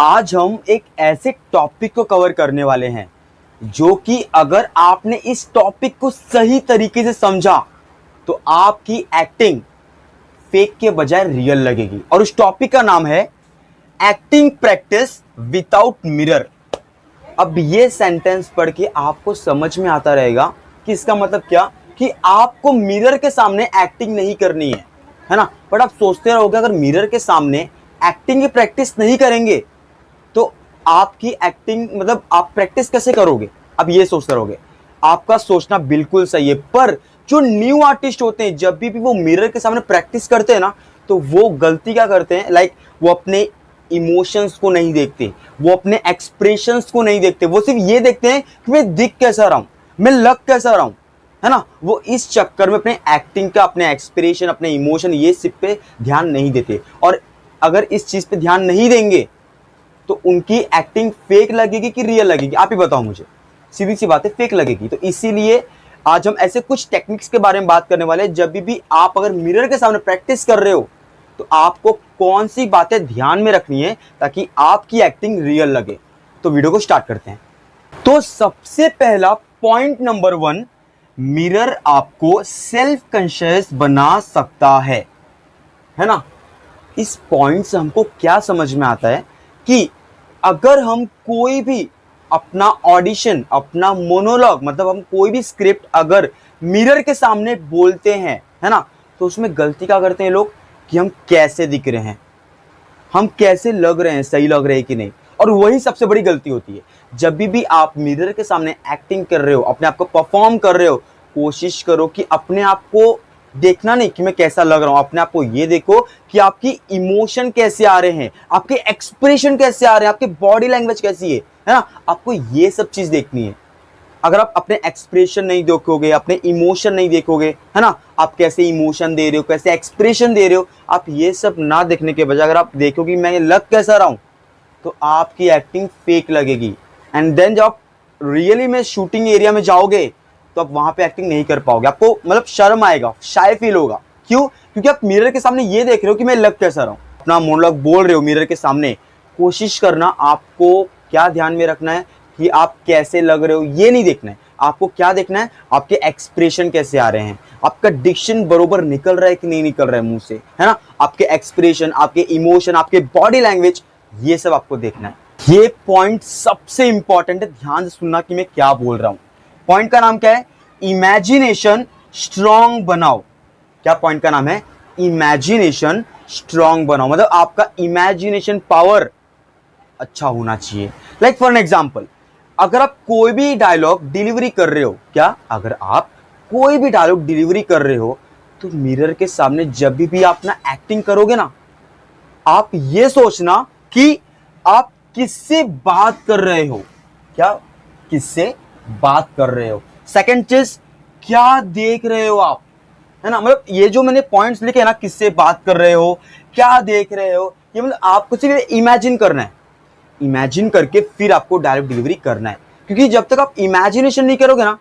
आज हम एक ऐसे टॉपिक को कवर करने वाले हैं जो कि अगर आपने इस टॉपिक को सही तरीके से समझा तो आपकी एक्टिंग फेक के बजाय रियल लगेगी। और उस टॉपिक का नाम है एक्टिंग प्रैक्टिस विदाउट मिरर। अब ये सेंटेंस पढ़ के आपको समझ में आता रहेगा कि इसका मतलब क्या, कि आपको मिरर के सामने एक्टिंग नहीं करनी है ना। बट आप सोचते रहोगे अगर मिरर के सामने एक्टिंग की प्रैक्टिस नहीं करेंगे तो आपकी एक्टिंग मतलब आप प्रैक्टिस कैसे करोगे, अब ये सोचते रहोगे। आपका सोचना बिल्कुल सही है, पर जो न्यू आर्टिस्ट होते हैं जब भी वो मिरर के सामने प्रैक्टिस करते हैं ना, तो वो गलती क्या करते हैं, लाइक वो अपने इमोशंस को नहीं देखते, वो अपने एक्सप्रेशंस को नहीं देखते, वो सिर्फ ये देखते हैं कि मैं दिख कैसा रहा हूं, मैं लग कैसा रहा हूं, है ना। वो इस चक्कर में अपने एक्टिंग का, अपने एक्सप्रेशन, अपने इमोशन, ये सब पे ध्यान नहीं देते। और अगर इस चीज पे ध्यान नहीं देंगे तो उनकी एक्टिंग फेक लगेगी कि रियल लगेगी, आप ही बताओ मुझे। सीधी सी बात है, फेक लगेगी। तो इसीलिए आज हम ऐसे कुछ टेक्निक्स के बारे में बात करने वाले हैं। जब भी आप अगर मिरर के सामने प्रैक्टिस कर रहे हो तो आपको कौन सी बातें ध्यान में रखनी है ताकि आपकी एक्टिंग रियल लगे। तो वीडियो को स्टार्ट करते हैं। तो सबसे पहला पॉइंट नंबर 1, मिरर आपको सेल्फ कॉन्शियस बना सकता है ना। इस पॉइंट से हमको क्या समझ में आता है कि अगर हम कोई भी अपना ऑडिशन, अपना मोनोलॉग, मतलब हम कोई भी स्क्रिप्ट अगर मिरर के सामने बोलते हैं, है ना, तो उसमें गलती क्या करते हैं लोग, कि हम कैसे दिख रहे हैं, हम कैसे लग रहे हैं, सही लग रहे हैं कि नहीं। और वही सबसे बड़ी गलती होती है। जब भी आप मिरर के सामने एक्टिंग कर रहे हो, अपने आप को परफॉर्म कर रहे हो, कोशिश करो कि अपने आप को देखना नहीं कि मैं कैसा लग रहा हूं, अपने आप को ये देखो कि आपकी इमोशन कैसे आ रहे हैं, आपके एक्सप्रेशन कैसे आ रहे हैं, आपकी बॉडी लैंग्वेज कैसी है ना। आपको ये सब चीज देखनी है। अगर आप अपने एक्सप्रेशन नहीं देखोगे, अपने इमोशन नहीं देखोगे, है ना, आप कैसे इमोशन दे रहे हो, कैसे एक्सप्रेशन दे रहे हो, आप ये सब ना देखने के बजाय अगर आप देखोगे मैं लग कैसा रहा हूं, तो आपकी एक्टिंग फेक लगेगी। एंड देन जब आप रियली में शूटिंग एरिया में जाओगे तो आप वहां पे एक्टिंग नहीं कर पाओगे, आपको मतलब शर्म आएगा, शाय फील होगा। क्यों? क्योंकि आप मिरर के सामने ये देख रहे हो कि मैं लग कैसा रहा हूं, अपना मोनोलॉग बोल रहे हो मिरर के सामने। कोशिश करना, आपको क्या ध्यान में रखना है कि आप कैसे लग रहे हो, ये नहीं देखना है। आपको क्या देखना है, आपके एक्सप्रेशन कैसे आ रहे हैं, आपका डिक्शन बरोबर निकल रहा है कि नहीं निकल रहा है मुंह से, है ना, आपके एक्सप्रेशन, आपके इमोशन, आपके बॉडी लैंग्वेज, ये सब आपको देखना है। ये पॉइंट सबसे इंपॉर्टेंट है, ध्यान से सुनना कि मैं क्या बोल रहा हूं। पॉइंट का नाम क्या है? इमेजिनेशन स्ट्रॉन्ग बनाओ। क्या पॉइंट का नाम है? इमेजिनेशन स्ट्रॉन्ग बनाओ। मतलब आपका इमेजिनेशन पावर अच्छा होना चाहिए। लाइक फॉर एन एग्जाम्पल, अगर आप कोई भी डायलॉग डिलीवरी कर रहे हो, क्या अगर आप कोई भी डायलॉग डिलीवरी कर रहे हो तो मिरर के सामने जब भी आप ना एक्टिंग करोगे ना, आप ये सोचना कि आप किससे बात कर रहे हो। क्या? किससे बात कर रहे हो। सेकंड चीज, क्या देख रहे हो आप, है ना। मतलब ये जो मैंने पॉइंट्स लिखे हैं ना, किससे बात कर रहे हो, क्या देख रहे हो, ये मतलब आपको सिर्फ इमेजिन करना है। इमेजिन करके फिर आपको डायरेक्ट डिलीवरी करना है। क्योंकि जब तक आप इमेजिनेशन नहीं करोगे ना,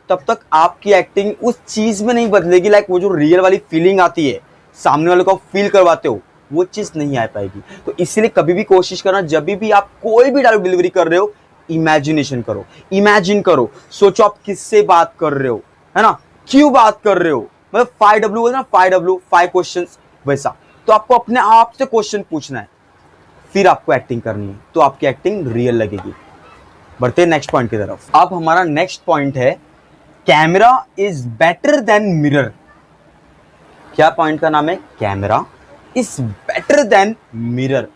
तब तक आपकी एक्टिंग उस चीज में नहीं बदलेगी। लाइक वो जो रियल वाली फीलिंग आती है, सामने वाले को आप फील करवाते हो, वो चीज नहीं आ पाएगी। तो इसलिए कभी भी कोशिश करना, जब भी आप कोई भी डायलॉग डिलीवरी कर रहे हो, इमेजिनेशन करो, इमेजिन करो, सोचो आप किससे बात कर रहे हो, है ना, क्यों बात कर रहे हो। मतलब 5W बोलते ना, 5W, 5 क्वेश्चंस, वैसा। तो आपको अपने आप से क्वेश्चन पूछना है, फिर आपको एक्टिंग करनी है, तो आपकी एक्टिंग रियल लगेगी। बढ़ते हैं नेक्स्ट पॉइंट की तरफ। अब हमारा नेक्स्ट पॉइंट है, camera is better than mirror. क्या पॉइंट का नाम है? Camera is better than mirror.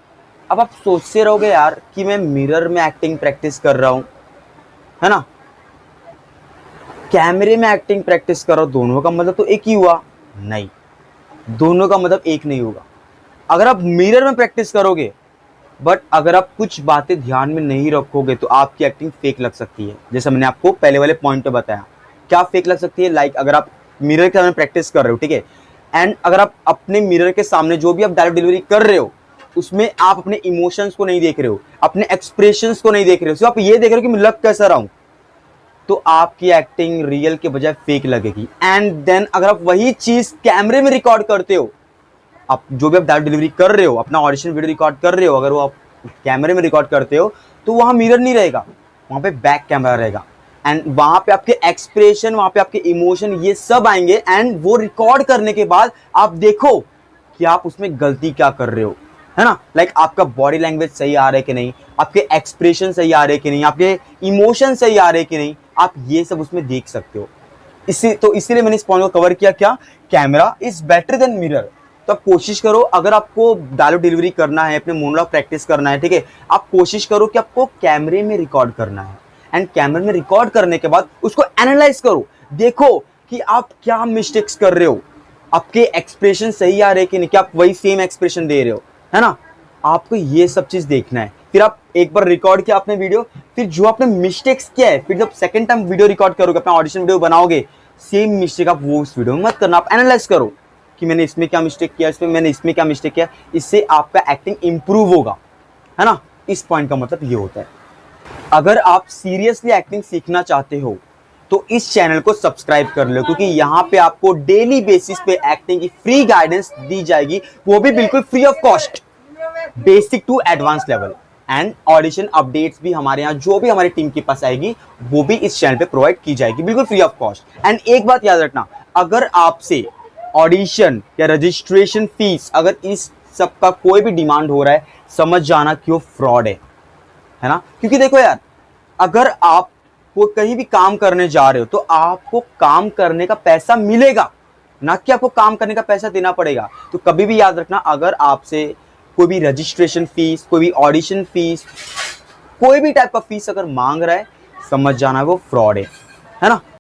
अब आप सोचते रहोगे यार कि मैं मिरर में एक्टिंग प्रैक्टिस कर रहा हूं, है ना, कैमरे में एक्टिंग प्रैक्टिस कर रहा हूं, दोनों का मतलब तो एक ही हुआ? नहीं, दोनों का मतलब एक नहीं होगा। अगर आप मिरर में प्रैक्टिस करोगे बट अगर आप कुछ बातें ध्यान में नहीं रखोगे तो आपकी एक्टिंग फेक लग सकती है। जैसे मैंने आपको पहले वाले पॉइंट पे बताया, क्या फेक लग सकती है। लाइक अगर आप मिरर के सामने प्रैक्टिस कर रहे हो, ठीक है, एंड अगर आप अपने मिरर के सामने जो भी आप डायलॉग डिलीवरी कर रहे हो उसमें आप अपने इमोशंस को नहीं देख रहे हो, अपने एक्सप्रेशंस को नहीं देख रहे हो, सिर्फ आप ये देख रहे हो कि मैं लग कैसा रहा हूं, तो आपकी एक्टिंग रियल के बजाय फेक लगेगी। एंड देन अगर आप वही चीज कैमरे में रिकॉर्ड करते हो, आप जो भी आप डायलॉग डिलीवरी कर रहे हो, अपना ऑडिशन वीडियो रिकॉर्ड कर रहे हो, अगर वो आप कैमरे में रिकॉर्ड करते हो तो वहां मिरर नहीं रहेगा, वहां पे बैक कैमरा रहेगा एंड वहां पे आपके एक्सप्रेशन, वहां पे आपके इमोशन ये सब आएंगे एंड वो रिकॉर्ड करने के बाद आप देखो कि आप उसमें गलती क्या कर रहे हो, है ना। लाइक आपका बॉडी लैंग्वेज सही आ रहा है कि नहीं, आपके एक्सप्रेशन सही आ रहे हैं कि नहीं, आपके इमोशन सही आ रहे हैं कि नहीं, आप ये सब उसमें देख सकते हो। इसीलिए मैंने इस पॉइंट को कवर किया, क्या camera is better than mirror. तो आप कोशिश करो, अगर आपको डायलॉग डिलीवरी करना है, अपने मोनोलॉग प्रैक्टिस करना है, ठीक है, आप कोशिश करो कि आपको कैमरे में रिकॉर्ड करना है एंड कैमरे में रिकॉर्ड करने के बाद उसको एनालाइज करो, देखो कि आप क्या मिस्टेक्स कर रहे हो, आपके एक्सप्रेशन सही आ रहे कि नहीं, क्या आप वही सेम एक्सप्रेशन दे रहे हो, है ना। आपको ये सब चीज देखना है। फिर आप एक बार रिकॉर्ड किया आपने वीडियो, फिर जो आपने मिस्टेक्स किया है, फिर जब सेकंड टाइम वीडियो रिकॉर्ड करोगे, अपना ऑडिशन वीडियो बनाओगे, सेम मिस्टेक आप वो उस वीडियो में मत करना। आप एनालाइज करो कि मैंने इसमें क्या मिस्टेक किया, मैंने इसमें क्या मिस्टेक किया, इससे आपका एक्टिंग इंप्रूव होगा, है ना। इस पॉइंट का मतलब ये होता है। अगर आप सीरियसली एक्टिंग सीखना चाहते हो तो इस चैनल को सब्सक्राइब कर लो, क्योंकि यहाँ पे आपको डेली बेसिस पे एक्टिंग की फ्री गाइडेंस दी जाएगी, वो भी बिल्कुल free of cost, basic to advance level. And audition updates भी हमारे यहाँ जो भी हमारी टीम के पास आएगी वो भी इस चैनल पे प्रोवाइड की जाएगी, बिल्कुल फ्री ऑफ कॉस्ट। एंड एक बात याद रखना, अगर आपसे ऑडिशन या रजिस्ट्रेशन फीस, अगर इस सब का कोई भी डिमांड हो रहा है, समझ जाना कि वो फ्रॉड है ना। क्योंकि देखो यार, अगर आप वो कहीं भी काम करने जा रहे हो तो आपको काम करने का पैसा मिलेगा, ना कि आपको काम करने का पैसा देना पड़ेगा। तो कभी भी याद रखना, अगर आपसे कोई भी रजिस्ट्रेशन फीस, कोई भी ऑडिशन फीस, कोई भी टाइप का फीस अगर मांग रहा है, समझ जाना वो फ्रॉड है ना।